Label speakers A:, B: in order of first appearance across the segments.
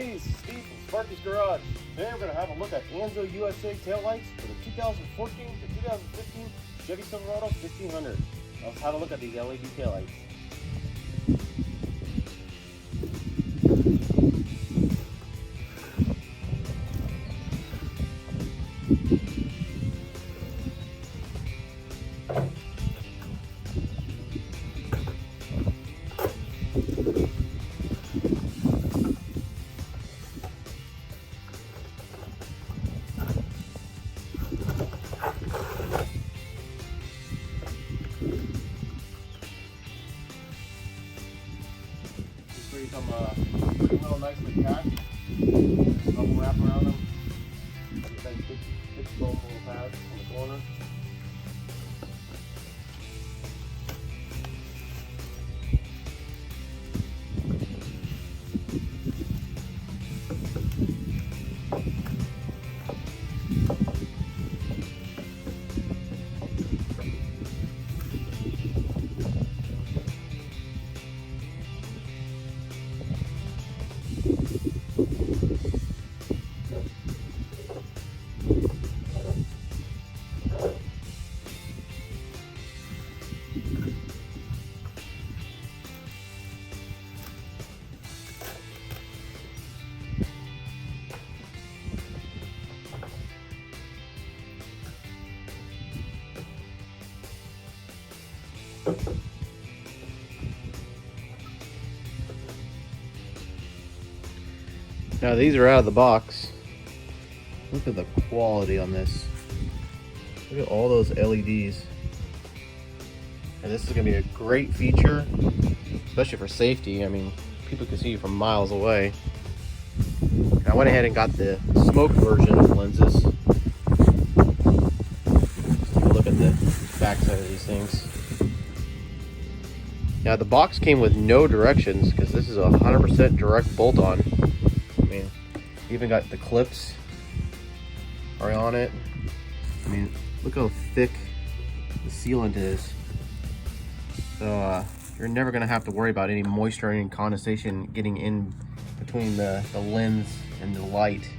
A: Hey, this is Steve from Sparky's Garage. Today we're going to have a look at Anzo USA tail lights for the 2014 to 2015 Chevy Silverado 1500. Let's have a look at these LED tail lights. These come pretty well nicely packed. Bubble wrap around them. Big foam little pads on the corner. Now these are out of the box. Look at the quality on this. Look at all those LEDs. And this is going to be a great feature, especially for safety. I mean, people can see you from miles away. And I went ahead and got the smoke version of the lenses. Just take a look at the back side of these things. Now the box came with no directions because this is a 100% direct bolt-on. I mean, even got the clips right on it. I mean, look how thick the sealant is. So you're never gonna have to worry about any moisture or any condensation getting in between the lens and the light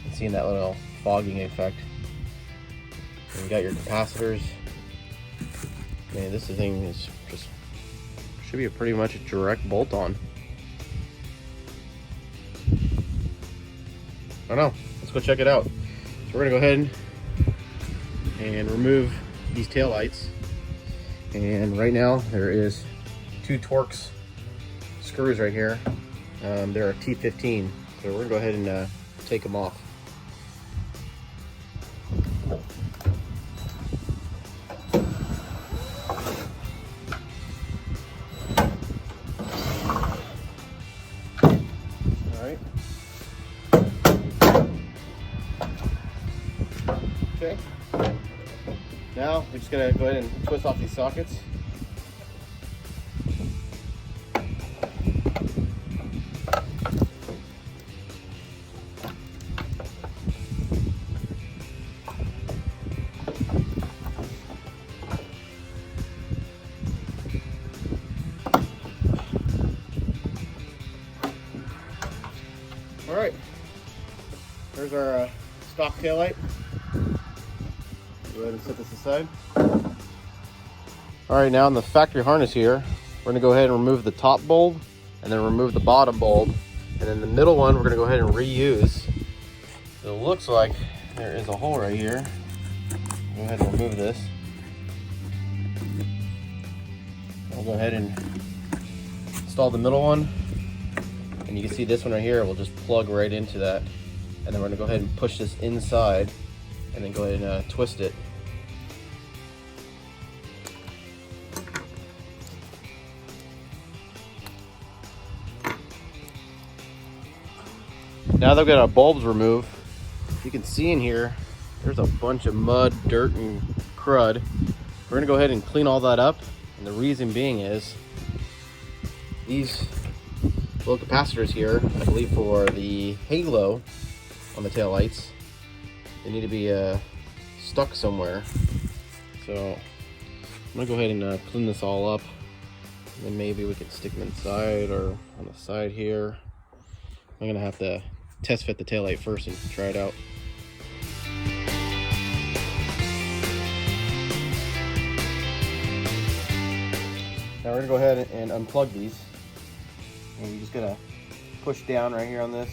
A: and seeing that little fogging effect. And you got your capacitors. Man, this thing is just should be pretty much a direct bolt-on. I don't know. Let's go check it out. So we're gonna go ahead and remove these tail lights. And right now there is 2 Torx screws right here. They're a T15. So we're gonna go ahead and take them off. Okay. Now we're just gonna go ahead and twist off these sockets. All right. There's our stock tail light. Go ahead and set this aside. All right, now in the factory harness here, we're gonna go ahead and remove the top bulb and then remove the bottom bulb. And then the middle one, we're gonna go ahead and reuse. So it looks like there is a hole right here. Go ahead and remove this. I'll go ahead and install the middle one. And you can see this one right here will just plug right into that. And then we're gonna go ahead and push this inside and then go ahead and twist it. Now that we've got our bulbs removed, you can see in here, there's a bunch of mud, dirt, and crud. We're gonna go ahead and clean all that up. And the reason being is, these little capacitors here, I believe for the halo on the tail lights, they need to be stuck somewhere. So I'm gonna go ahead and clean this all up. And then maybe we can stick them inside or on the side here. I'm gonna have to test fit the taillight first and try it out. Now we're gonna go ahead and unplug these. And you're just gonna push down right here on this.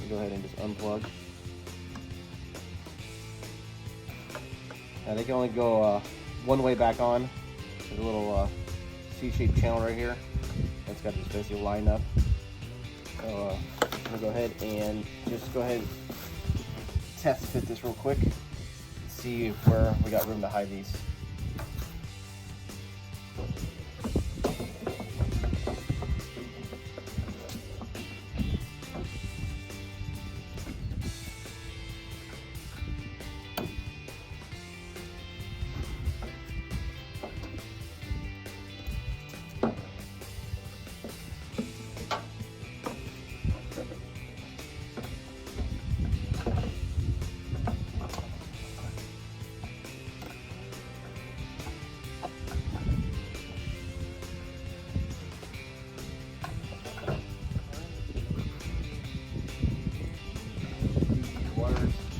A: Go ahead and just unplug. Now they can only go one way back on. There's a little C-shaped channel right here. That's got to just basically line up. So I'm gonna go ahead and test fit this real quick. See where we got room to hide these.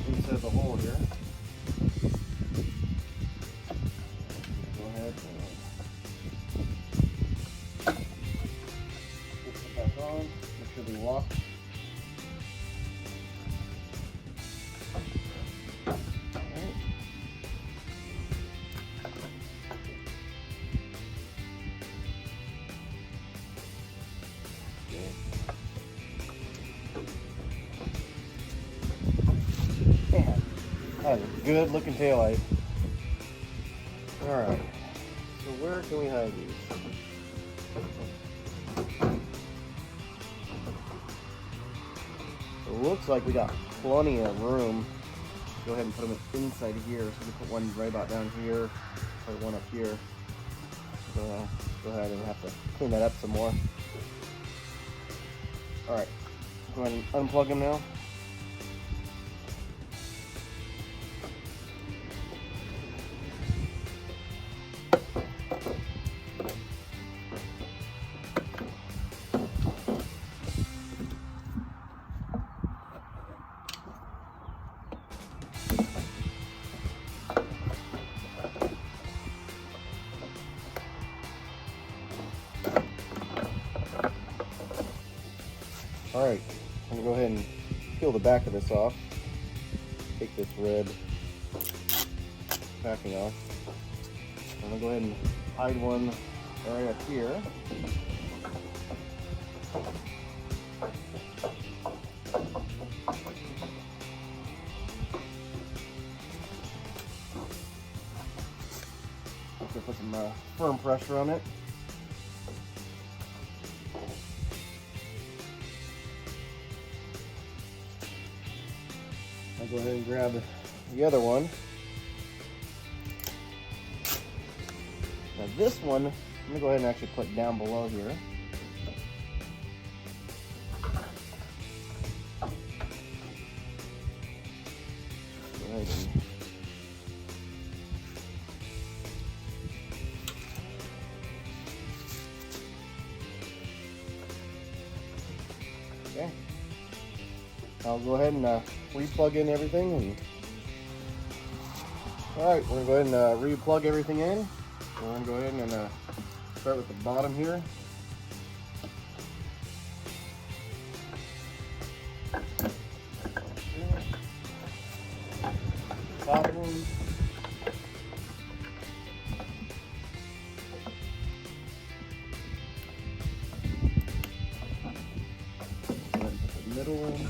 A: Inside the hole here. Go ahead and put it back on. Make sure they walk. Man, that is a good looking taillight. Alright, so where can we hide these? It looks like we got plenty of room. Go ahead and put them inside here. So we put one right about down here, or one up here. So go ahead and have to clean that up some more. Alright, go ahead and unplug them now. Alright, I'm going to go ahead and peel the back of this off. Take this red backing off. I'm going to go ahead and hide one right up here. I'm going to put some firm pressure on it. I'll go ahead and grab the other one. Now this one, I'm going to go ahead and actually put down below here. Go ahead and okay. I'll go ahead and re-plug in everything. And all right, we're gonna go ahead and re-plug everything in. We're gonna go ahead and start with the bottom here. Top one. The middle one.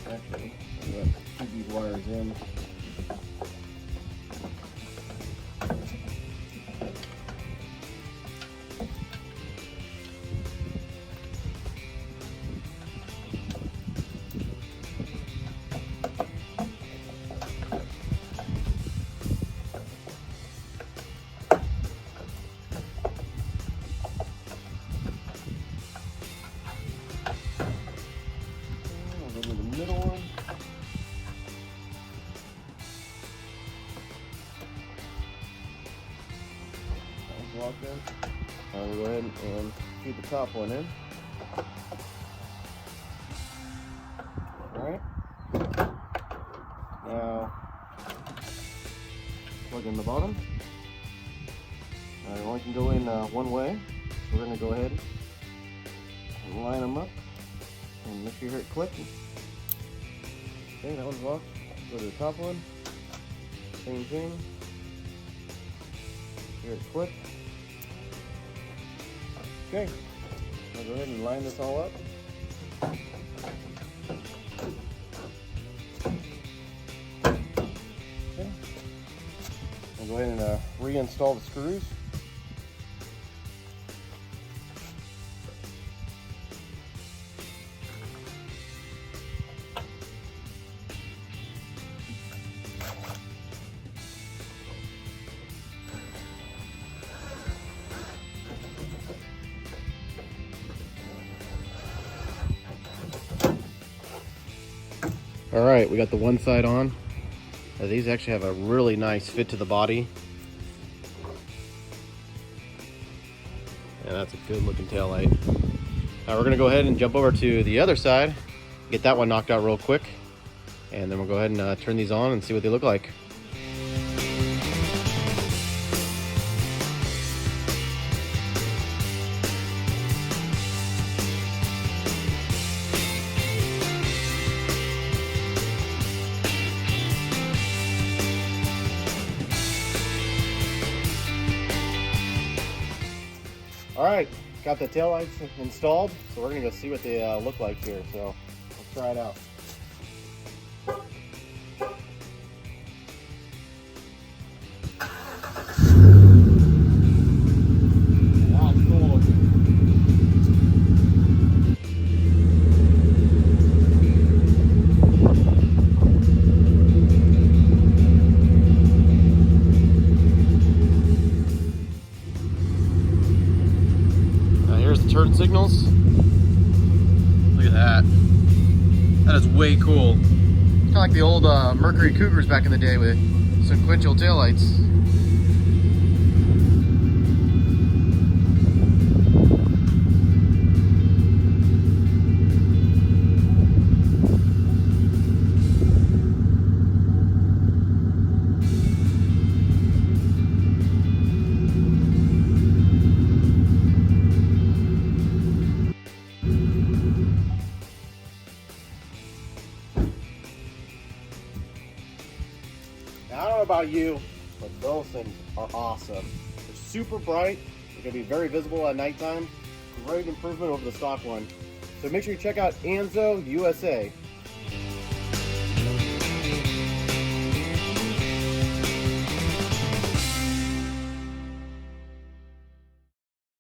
A: Actually, I'm going to keep these wires in. I'll go to the middle one. Lock in. We'll go ahead and feed the top one in. on the bottom. It only can go in one way, so we're going to go ahead and line them up and make sure you hear it click. Okay, that one's off. Go to the top one. Same thing. Hear it click. Okay, I'll go ahead and line this all up. Okay. I'll go ahead and reinstall the screws. All right, we got the one side on. These actually have a really nice fit to the body. And that's a good looking tail light. Now we're gonna go ahead and jump over to the other side, get that one knocked out real quick, and then we'll go ahead and turn these on and see what they look like. All right, got the taillights installed, so we're gonna go see what they look like here. So let's try it out. Wow, it's cool looking. Here's the turn signals. Look at that. That is way cool. It's kind of like the old Mercury Cougars back in the day with sequential taillights. Now, I don't know about you, but those things are awesome. They're super bright. They're going to be very visible at nighttime. Great improvement over the stock one. So make sure you check out Anzo USA.